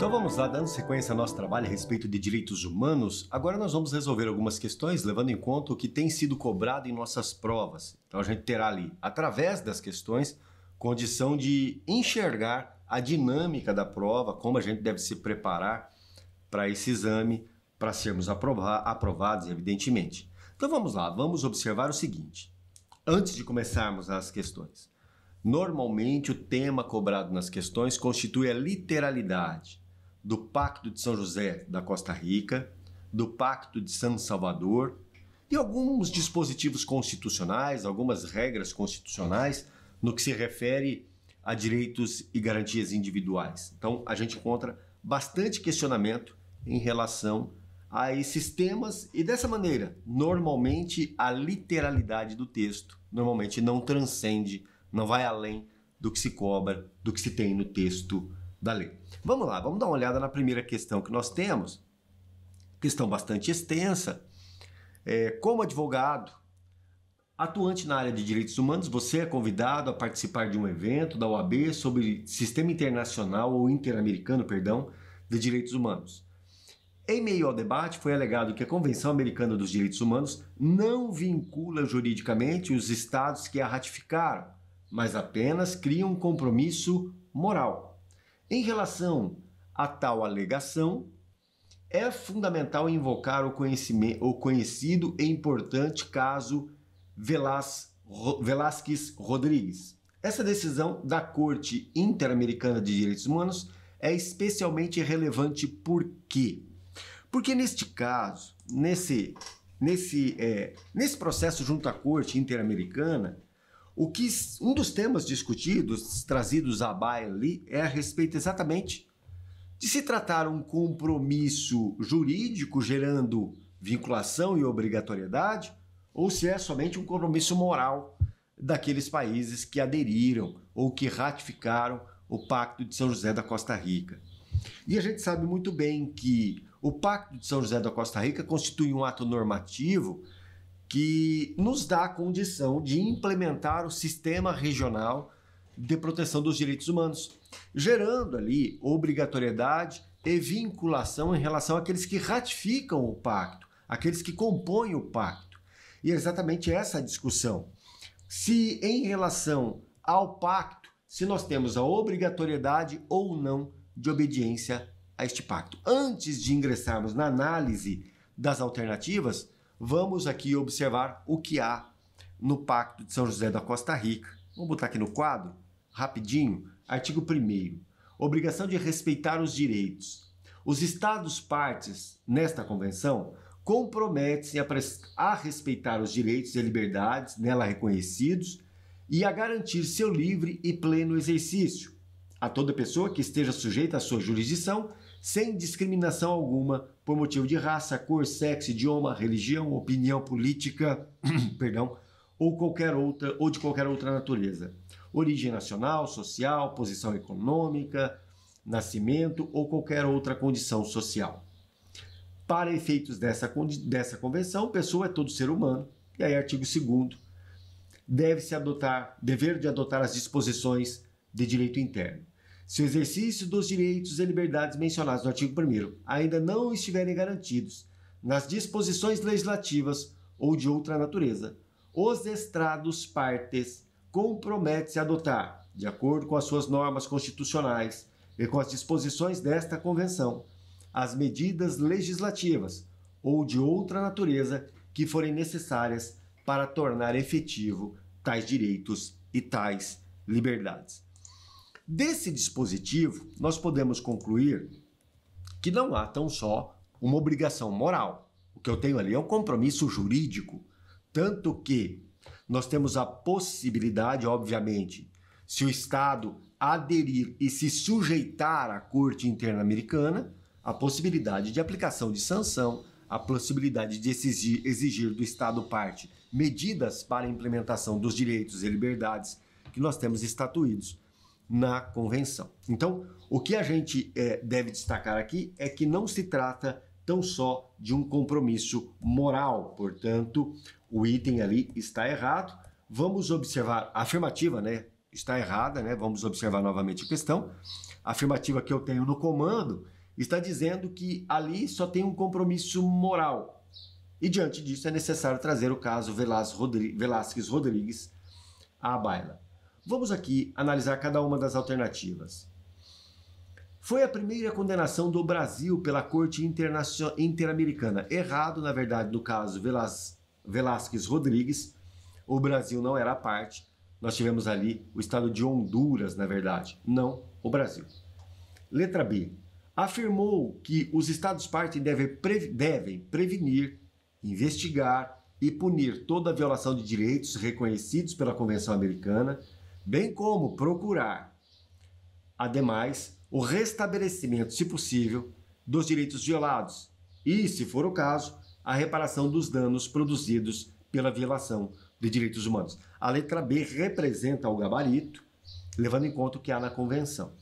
Então vamos lá, dando sequência ao nosso trabalho a respeito de direitos humanos, agora nós vamos resolver algumas questões levando em conta o que tem sido cobrado em nossas provas. Então a gente terá ali, através das questões, condição de enxergar a dinâmica da prova, como a gente deve se preparar para esse exame, para sermos aprovados, evidentemente. Então vamos lá, vamos observar o seguinte, antes de começarmos as questões. Normalmente o tema cobrado nas questões constitui a literalidade do Pacto de São José da Costa Rica, do Pacto de San Salvador e alguns dispositivos constitucionais, algumas regras constitucionais no que se refere a direitos e garantias individuais. Então a gente encontra bastante questionamento em relação a esses temas e dessa maneira, normalmente a literalidade do texto normalmente não transcende, não vai além do que se cobra, do que se tem no texto da lei. Vamos lá, vamos dar uma olhada na primeira questão que nós temos. Questão bastante extensa. Como advogado, atuante na área de direitos humanos, você é convidado a participar de um evento da OAB sobre Sistema Internacional ou Interamericano, de Direitos Humanos. Em meio ao debate, foi alegado que a Convenção Americana dos Direitos Humanos não vincula juridicamente os estados que a ratificaram, mas apenas cria um compromisso moral. Em relação a tal alegação, é fundamental invocar o conhecido e importante caso Velázquez Rodrigues. Essa decisão da Corte Interamericana de Direitos Humanos é especialmente relevante por quê? Porque neste caso, nesse processo junto à Corte Interamericana, um dos temas discutidos, trazidos à baila ali, é a respeito exatamente de se tratar um compromisso jurídico gerando vinculação e obrigatoriedade, ou se é somente um compromisso moral daqueles países que aderiram ou que ratificaram o Pacto de São José da Costa Rica. E a gente sabe muito bem que o Pacto de São José da Costa Rica constitui um ato normativo que nos dá a condição de implementar o sistema regional de proteção dos direitos humanos, gerando ali obrigatoriedade e vinculação em relação àqueles que ratificam o pacto, aqueles que compõem o pacto. E é exatamente essa a discussão. Se em relação ao pacto, se nós temos a obrigatoriedade ou não de obediência a este pacto. Antes de ingressarmos na análise das alternativas, vamos aqui observar o que há no Pacto de São José da Costa Rica. Vamos botar aqui no quadro, rapidinho. Artigo 1º. Obrigação de respeitar os direitos. Os Estados partes nesta convenção comprometem-se a respeitar os direitos e liberdades nela reconhecidos e a garantir seu livre e pleno exercício a toda pessoa que esteja sujeita à sua jurisdição, sem discriminação alguma por motivo de raça, cor, sexo, idioma, religião, opinião política, ou de qualquer outra natureza. Origem nacional, social, posição econômica, nascimento ou qualquer outra condição social. Para efeitos dessa convenção, pessoa é todo ser humano. E aí, artigo 2º, dever de adotar as disposições de direito interno. Se o exercício dos direitos e liberdades mencionados no artigo 1º ainda não estiverem garantidos nas disposições legislativas ou de outra natureza, os Estados partes comprometem-se a adotar, de acordo com as suas normas constitucionais e com as disposições desta Convenção, as medidas legislativas ou de outra natureza que forem necessárias para tornar efetivo tais direitos e tais liberdades. Desse dispositivo, nós podemos concluir que não há tão só uma obrigação moral. O que eu tenho ali é um compromisso jurídico, tanto que nós temos a possibilidade, obviamente, se o Estado aderir e se sujeitar à Corte Interamericana, a possibilidade de aplicação de sanção, a possibilidade de exigir do Estado parte medidas para a implementação dos direitos e liberdades que nós temos estatuídos na Convenção. Então, o que a gente deve destacar aqui é que não se trata tão só de um compromisso moral, portanto, o item ali está errado. Vamos observar a afirmativa, está errada, Vamos observar novamente a questão. A afirmativa que eu tenho no comando está dizendo que ali só tem um compromisso moral. E diante disso é necessário trazer o caso Velázquez Rodrigues à baila. Vamos aqui analisar cada uma das alternativas. Foi a primeira condenação do Brasil pela Corte Interamericana. Errado, na verdade, no caso Velázquez Rodrigues, o Brasil não era a parte. Nós tivemos ali o estado de Honduras, na verdade, não o Letra B. Afirmou que os Estados-partes devem prevenir, investigar e punir toda a violação de direitos reconhecidos pela Convenção Americana, bem como procurar, ademais, o restabelecimento, se possível, dos direitos violados e, se for o caso, a reparação dos danos produzidos pela violação de direitos humanos. A letra B representa o gabarito, levando em conta o que há na Convenção.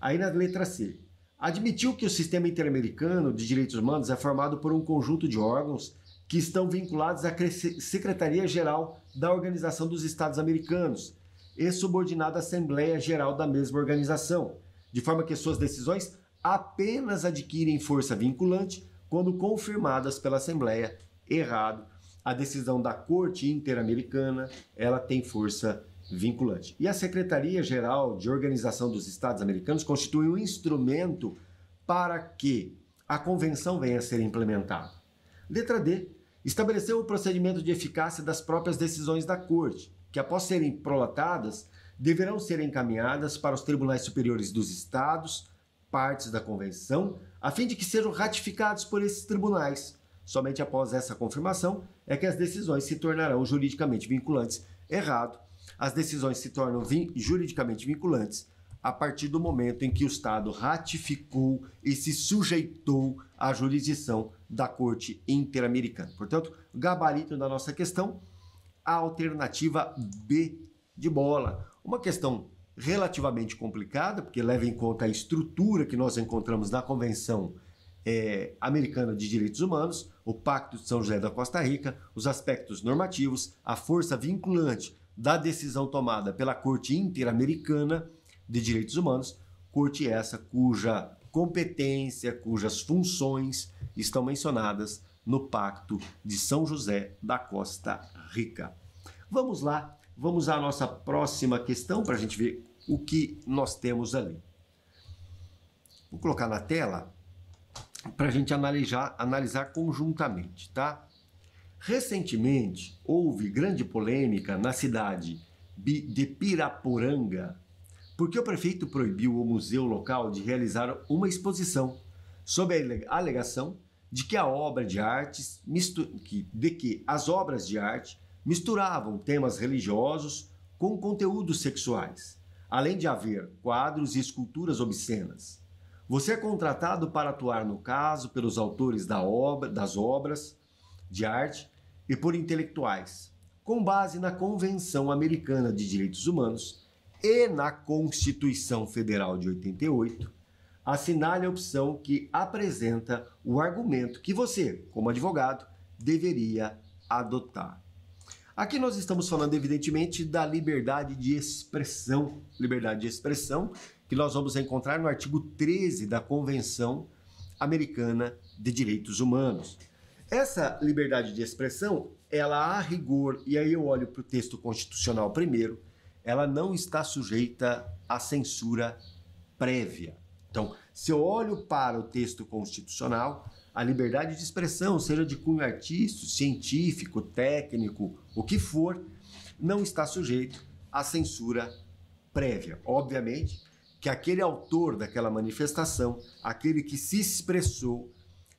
Aí na letra C, admitiu que o sistema interamericano de direitos humanos é formado por um conjunto de órgãos que estão vinculados à Secretaria-Geral da Organização dos Estados Americanos e subordinada à Assembleia Geral da mesma organização, de forma que suas decisões apenas adquirem força vinculante quando confirmadas pela Assembleia. Errado. A decisão da Corte Interamericana, ela tem força vinculante. E a Secretaria-Geral de Organização dos Estados Americanos constitui um instrumento para que a Convenção venha a ser implementada. Letra D. Estabeleceu o procedimento de eficácia das próprias decisões da Corte, que após serem prolatadas, deverão ser encaminhadas para os tribunais superiores dos Estados, partes da Convenção, a fim de que sejam ratificados por esses tribunais. Somente após essa confirmação é que as decisões se tornarão juridicamente vinculantes. Errado. As decisões se tornam juridicamente vinculantes a partir do momento em que o Estado ratificou e se sujeitou à jurisdição da Corte Interamericana. Portanto, o gabarito da nossa questão, a alternativa B de bola. Uma questão relativamente complicada, porque leva em conta a estrutura que nós encontramos na Convenção Americana de Direitos Humanos, o Pacto de São José da Costa Rica, os aspectos normativos, a força vinculante da decisão tomada pela Corte Interamericana de Direitos Humanos, corte essa cuja competência, cujas funções estão mencionadas no Pacto de São José da Costa Rica. Vamos lá, vamos à nossa próxima questão para a gente ver o que nós temos ali. Vou colocar na tela para a gente analisar conjuntamente, tá? Recentemente, houve grande polêmica na cidade de Pirapiranga, porque o prefeito proibiu o museu local de realizar uma exposição sob a alegação de que as obras de arte misturavam temas religiosos com conteúdos sexuais, além de haver quadros e esculturas obscenas. Você é contratado para atuar no caso pelos autores das obras de arte e por intelectuais, com base na Convenção Americana de Direitos Humanos e na Constituição Federal de 88, assinale a opção que apresenta o argumento que você, como advogado, deveria adotar. Aqui nós estamos falando, evidentemente, da liberdade de expressão. Liberdade de expressão que nós vamos encontrar no artigo 13 da Convenção Americana de Direitos Humanos. Essa liberdade de expressão, ela a rigor, e aí eu olho para o texto constitucional primeiro, ela não está sujeita à censura prévia. Então, se eu olho para o texto constitucional, a liberdade de expressão, seja de cunho artístico, científico, técnico, o que for, não está sujeito à censura prévia. Obviamente que aquele autor daquela manifestação, aquele que se expressou,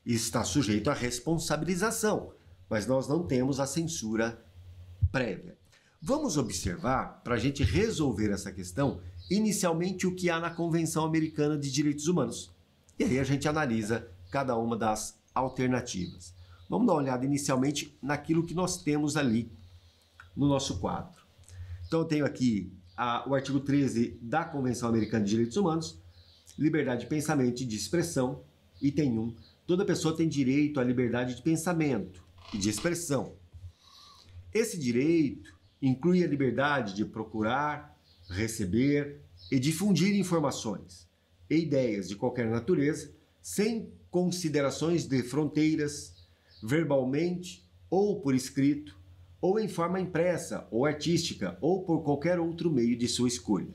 está sujeito à responsabilização, mas nós não temos a censura prévia. Vamos observar, para a gente resolver essa questão, inicialmente o que há na Convenção Americana de Direitos Humanos. E aí a gente analisa cada uma das alternativas. Vamos dar uma olhada inicialmente naquilo que nós temos ali no nosso quadro. Então eu tenho aqui o artigo 13 da Convenção Americana de Direitos Humanos, liberdade de pensamento e de expressão, item 1. Toda pessoa tem direito à liberdade de pensamento e de expressão. Esse direito inclui a liberdade de procurar, receber e difundir informações e ideias de qualquer natureza, sem considerações de fronteiras, verbalmente ou por escrito, ou em forma impressa ou artística, ou por qualquer outro meio de sua escolha.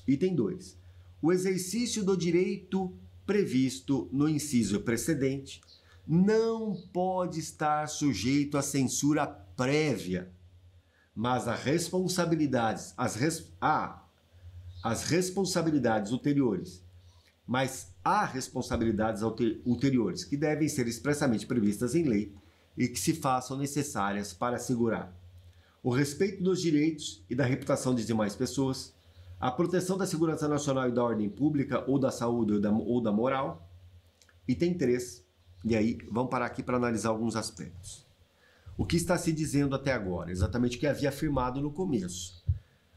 Item 2. O exercício do direito previsto no inciso precedente não pode estar sujeito à censura prévia, mas as responsabilidades ulteriores, que devem ser expressamente previstas em lei e que se façam necessárias para assegurar o respeito dos direitos e da reputação das demais pessoas, a proteção da segurança nacional e da ordem pública, ou da saúde ou da moral. Item 3, e aí vamos parar aqui para analisar alguns aspectos. O que está se dizendo até agora? Exatamente o que havia afirmado no começo.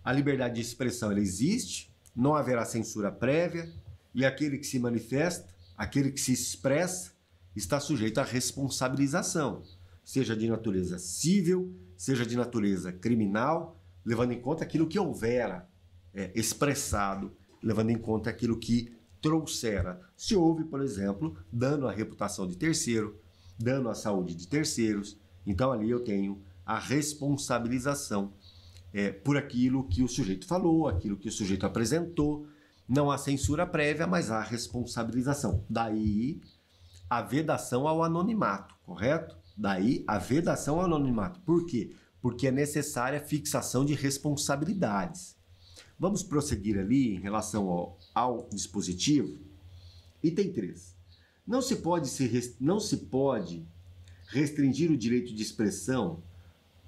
A liberdade de expressão ela existe, não haverá censura prévia, e aquele que se manifesta, aquele que se expressa, está sujeito à responsabilização, seja de natureza civil, seja de natureza criminal, levando em conta aquilo que houvera expressado, levando em conta aquilo que trouxera. Se houve, por exemplo, dano à reputação de terceiro, dano à saúde de terceiros, então ali eu tenho a responsabilização por aquilo que o sujeito falou, aquilo que o sujeito apresentou. Não há censura prévia, mas há responsabilização. Daí a vedação ao anonimato, correto? Daí a vedação ao anonimato. Por quê? Porque é necessária a fixação de responsabilidades. Vamos prosseguir ali em relação ao dispositivo. Item 3. Não se pode restringir o direito de expressão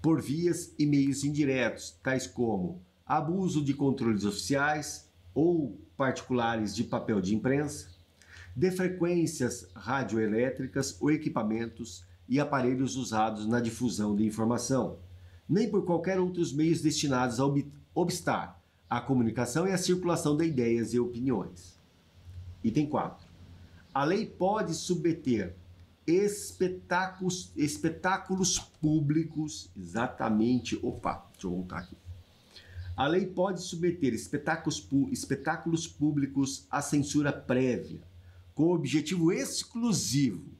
por vias e meios indiretos, tais como abuso de controles oficiais ou particulares de papel de imprensa, de frequências radioelétricas ou equipamentos e aparelhos usados na difusão de informação, nem por qualquer outros meios destinados a obstar a comunicação e a circulação de ideias e opiniões. Item 4. A lei pode submeter espetáculos públicos, exatamente, deixa eu voltar aqui. A lei pode submeter espetáculos públicos à censura prévia, com o objetivo exclusivo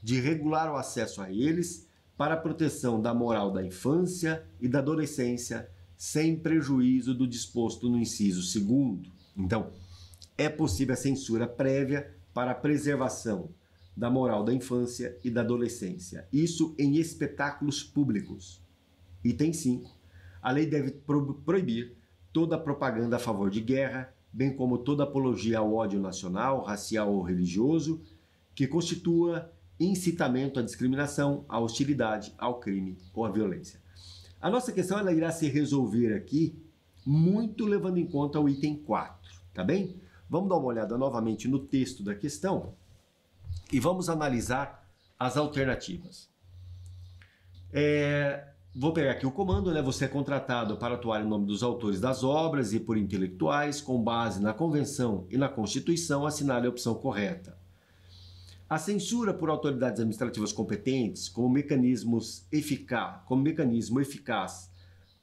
de regular o acesso a eles para a proteção da moral da infância e da adolescência, sem prejuízo do disposto no inciso 2º. Então, é possível a censura prévia para a preservação da moral da infância e da adolescência. Isso em espetáculos públicos. Item 5. A lei deve proibir toda propaganda a favor de guerra, bem como toda apologia ao ódio nacional, racial ou religioso, que constitua incitamento à discriminação, à hostilidade, ao crime ou à violência. A nossa questão ela irá se resolver aqui muito levando em conta o item 4, tá bem? Vamos dar uma olhada novamente no texto da questão e vamos analisar as alternativas. Vou pegar aqui o comando, né? Você é contratado para atuar em nome dos autores das obras e por intelectuais, com base na Convenção e na Constituição, assinale a opção correta. A censura por autoridades administrativas competentes como mecanismo eficaz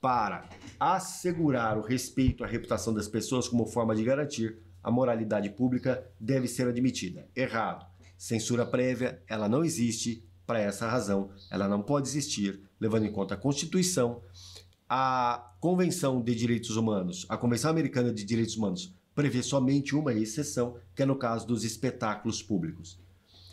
para assegurar o respeito à reputação das pessoas como forma de garantir a moralidade pública deve ser admitida. Errado. Censura prévia, ela não existe. Para essa razão, ela não pode existir, levando em conta a Constituição, a Convenção de Direitos Humanos, a Convenção Americana de Direitos Humanos, prevê somente uma exceção, que é no caso dos espetáculos públicos.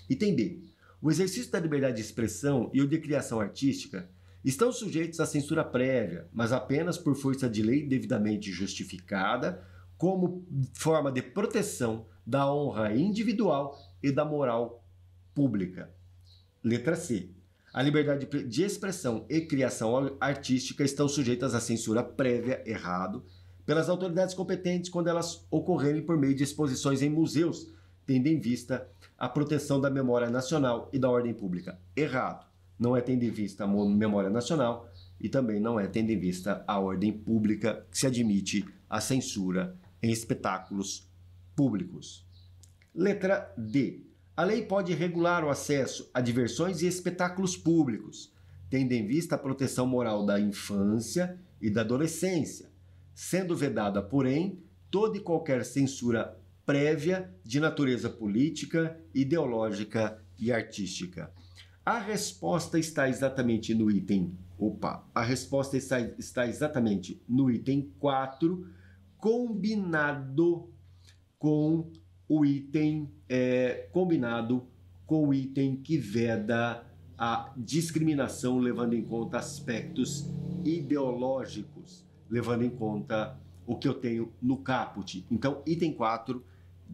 Item B. O exercício da liberdade de expressão e o de criação artística estão sujeitos à censura prévia, mas apenas por força de lei devidamente justificada, como forma de proteção da honra individual e da moral pública. Letra C. A liberdade de expressão e criação artística estão sujeitas à censura prévia, errado, pelas autoridades competentes quando elas ocorrerem por meio de exposições em museus, tendo em vista a proteção da memória nacional e da ordem pública. Errado. Não é tendo em vista a memória nacional e também não é tendo em vista a ordem pública que se admite a censura em espetáculos públicos. Letra D. A lei pode regular o acesso a diversões e espetáculos públicos, tendo em vista a proteção moral da infância e da adolescência, sendo vedada, porém, toda e qualquer censura prévia de natureza política, ideológica e artística. A resposta está exatamente no item... A resposta está exatamente no item 4, combinado com o item que veda a discriminação, levando em conta aspectos ideológicos, levando em conta o que eu tenho no caput. Então, item 4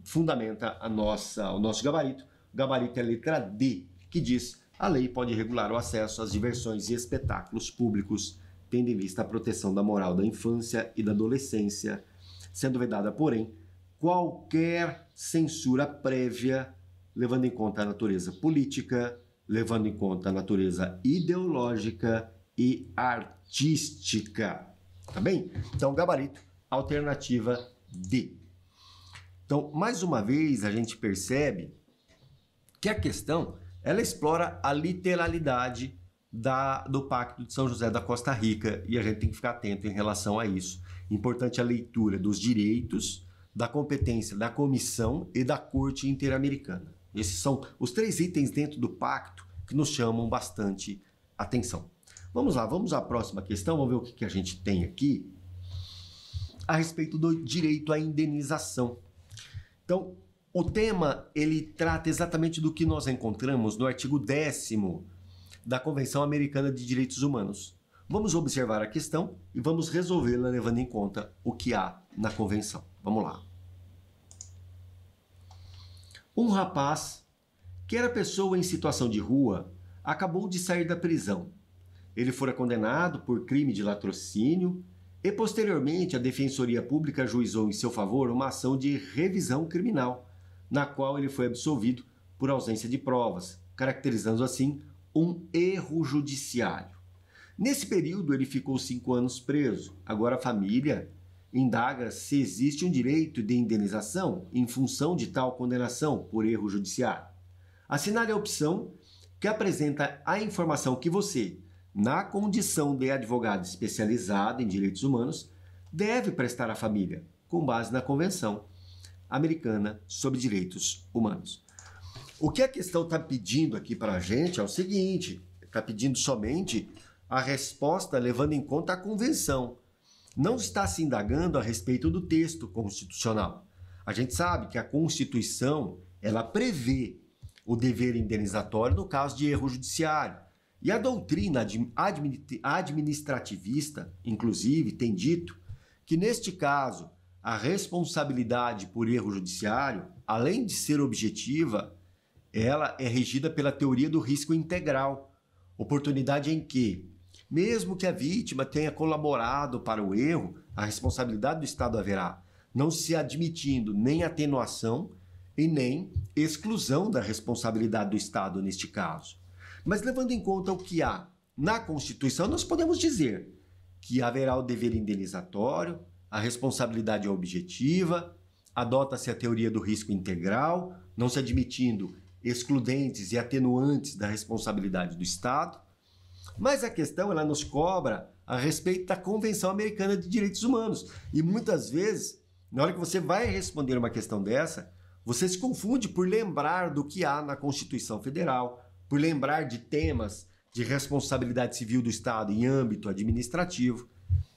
fundamenta o nosso gabarito. O gabarito é a letra D, que diz: a lei pode regular o acesso às diversões e espetáculos públicos, tendo em vista a proteção da moral da infância e da adolescência, sendo vedada, porém, qualquer censura prévia, levando em conta a natureza política, levando em conta a natureza ideológica e artística. Tá bem? Então, gabarito, alternativa D. Então, mais uma vez, a gente percebe que a questão, ela explora a literalidade do Pacto de São José da Costa Rica, e a gente tem que ficar atento em relação a isso. Importante a leitura dos direitos, da competência da Comissão e da Corte Interamericana. Esses são os 3 itens dentro do pacto que nos chamam bastante atenção. Vamos lá, vamos à próxima questão, vamos ver o que a gente tem aqui a respeito do direito à indenização. Então, o tema, ele trata exatamente do que nós encontramos no artigo 10º da Convenção Americana de Direitos Humanos. Vamos observar a questão e vamos resolvê-la levando em conta o que há na Convenção. Vamos lá. Um rapaz, que era pessoa em situação de rua, acabou de sair da prisão. Ele fora condenado por crime de latrocínio e, posteriormente, a Defensoria Pública ajuizou em seu favor uma ação de revisão criminal, na qual ele foi absolvido por ausência de provas, caracterizando assim um erro judiciário. Nesse período, ele ficou 5 anos preso. Agora a família indaga se existe um direito de indenização em função de tal condenação por erro judiciário. Assinale a opção que apresenta a informação que você, na condição de advogado especializado em direitos humanos, deve prestar à família, com base na Convenção Americana sobre Direitos Humanos. O que a questão está pedindo aqui para a gente é o seguinte: está pedindo somente a resposta levando em conta a Convenção. Não está se indagando a respeito do texto constitucional. A gente sabe que a Constituição, ela prevê o dever indenizatório no caso de erro judiciário. E a doutrina administrativista, inclusive, tem dito que, neste caso, a responsabilidade por erro judiciário, além de ser objetiva, ela é regida pela teoria do risco integral, oportunidade em que, mesmo que a vítima tenha colaborado para o erro, a responsabilidade do Estado haverá, não se admitindo nem atenuação e nem exclusão da responsabilidade do Estado neste caso. Mas levando em conta o que há na Constituição, nós podemos dizer que haverá o dever indenizatório, a responsabilidade é objetiva, adota-se a teoria do risco integral, não se admitindo excludentes e atenuantes da responsabilidade do Estado. Mas a questão, ela nos cobra a respeito da Convenção Americana de Direitos Humanos. E muitas vezes, na hora que você vai responder uma questão dessa, você se confunde por lembrar do que há na Constituição Federal, por lembrar de temas de responsabilidade civil do Estado em âmbito administrativo.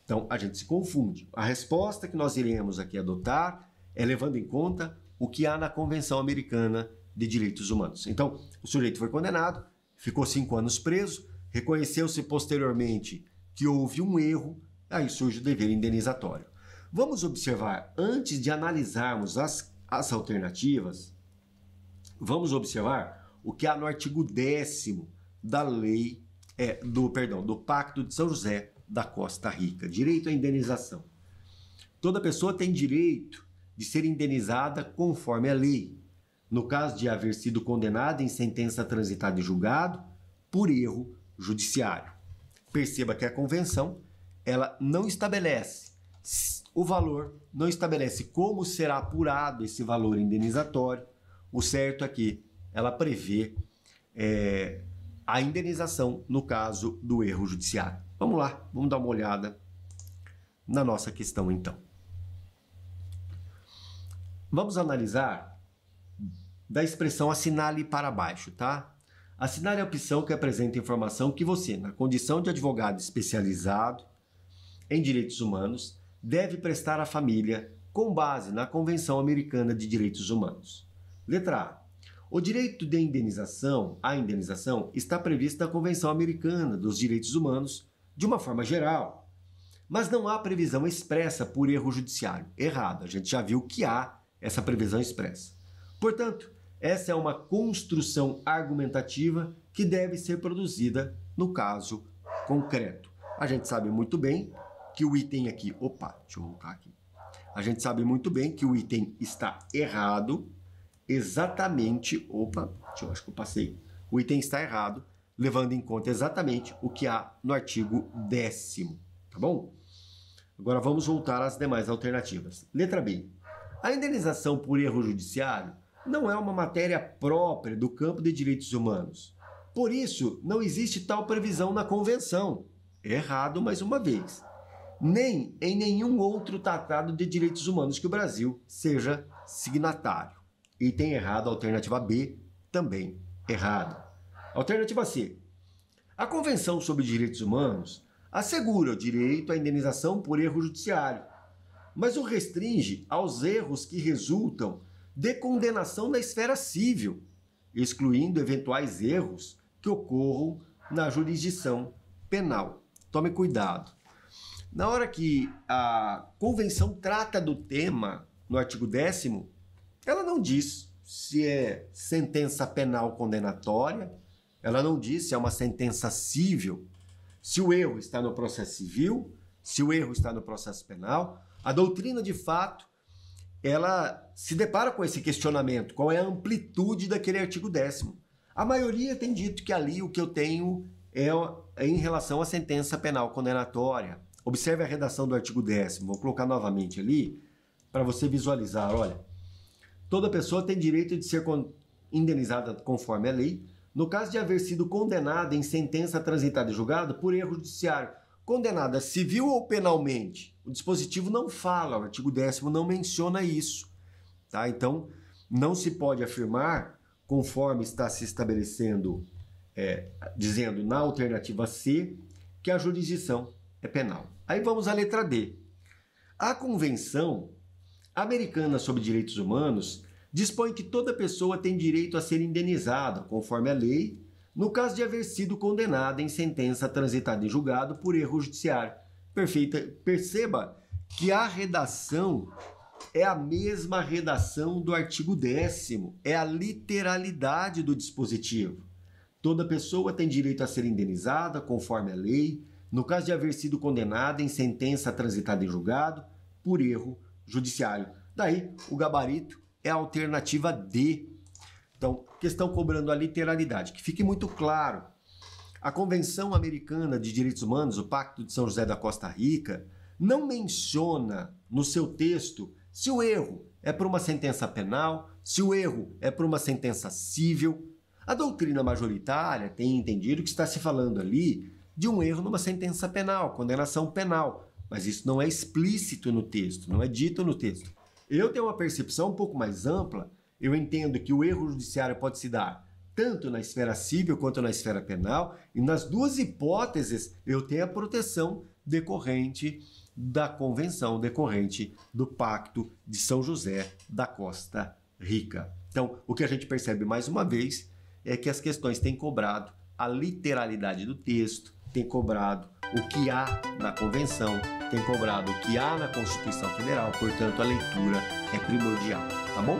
Então, a gente se confunde. A resposta que nós iremos aqui adotar é levando em conta o que há na Convenção Americana de Direitos Humanos. Então, o sujeito foi condenado, ficou 5 anos preso, reconheceu-se posteriormente que houve um erro, aí surge o dever indenizatório. Vamos observar, antes de analisarmos as alternativas, vamos observar o que há no artigo 10º da lei, do Pacto de São José da Costa Rica, direito à indenização. Toda pessoa tem direito de ser indenizada conforme a lei, no caso de haver sido condenada em sentença transitada em julgado por erro judiciário. Perceba que a Convenção, ela não estabelece o valor, não estabelece como será apurado esse valor indenizatório. O certo é que ela prevê a indenização no caso do erro judiciário. Vamos lá, vamos dar uma olhada na nossa questão então. Vamos analisar da expressão assinale para baixo, tá? Assinale a opção que apresenta informação que você, na condição de advogado especializado em direitos humanos, deve prestar à família com base na Convenção Americana de Direitos Humanos. Letra A. O direito de indenização, a indenização, está previsto na Convenção Americana dos Direitos Humanos de uma forma geral, mas não há previsão expressa por erro judiciário. Errado, a gente já viu que há essa previsão expressa. Portanto, essa é uma construção argumentativa que deve ser produzida no caso concreto. A gente sabe muito bem que o item aqui... deixa eu voltar aqui. A gente sabe muito bem que o item está errado, exatamente... acho que eu passei. O item está errado, levando em conta exatamente o que há no artigo 10º, tá bom? Agora vamos voltar às demais alternativas. Letra B. A indenização por erro judiciário não é uma matéria própria do campo de direitos humanos. Por isso, não existe tal previsão na Convenção. Errado mais uma vez. Nem em nenhum outro tratado de direitos humanos que o Brasil seja signatário. Item errado, alternativa B, também errado. Alternativa C. A Convenção sobre Direitos Humanos assegura o direito à indenização por erro judiciário, mas o restringe aos erros que resultam de condenação na esfera civil, excluindo eventuais erros que ocorram na jurisdição penal. Tome cuidado. Na hora que a Convenção trata do tema, no artigo 10º, ela não diz se é sentença penal condenatória, ela não diz se é uma sentença civil, se o erro está no processo civil, se o erro está no processo penal. A doutrina, de fato, ela se depara com esse questionamento, qual é a amplitude daquele artigo 10º. A maioria tem dito que ali o que eu tenho é em relação à sentença penal condenatória. Observe a redação do artigo 10º, vou colocar novamente ali, para você visualizar. Olha, toda pessoa tem direito de ser indenizada conforme a lei, no caso de haver sido condenada em sentença transitada e julgada por erro judiciário, condenada civil ou penalmente. O dispositivo não fala, o artigo 10º não menciona isso. Tá? Então, não se pode afirmar, conforme está se estabelecendo, dizendo na alternativa C, que a jurisdição é penal. Aí vamos à letra D. A Convenção Americana sobre Direitos Humanos dispõe que toda pessoa tem direito a ser indenizada, conforme a lei, no caso de haver sido condenada em sentença transitada em julgado por erro judiciário. Perceba que a redação é a mesma redação do artigo 10º, é a literalidade do dispositivo. Toda pessoa tem direito a ser indenizada, conforme a lei, no caso de haver sido condenada em sentença transitada em julgado por erro judiciário. Daí, o gabarito é a alternativa D. Então, questão cobrando a literalidade. Que fique muito claro, a Convenção Americana de Direitos Humanos, o Pacto de São José da Costa Rica, não menciona no seu texto se o erro é por uma sentença penal, se o erro é por uma sentença civil. A doutrina majoritária tem entendido que está se falando ali de um erro numa sentença penal, condenação penal, mas isso não é explícito no texto, não é dito no texto. Eu tenho uma percepção um pouco mais ampla, eu entendo que o erro judiciário pode se dar tanto na esfera civil quanto na esfera penal, e nas duas hipóteses eu tenho a proteção decorrente da Convenção, decorrente do Pacto de São José da Costa Rica. Então, o que a gente percebe mais uma vez é que as questões têm cobrado a literalidade do texto, têm cobrado o que há na Convenção, têm cobrado o que há na Constituição Federal, portanto a leitura é primordial, tá bom?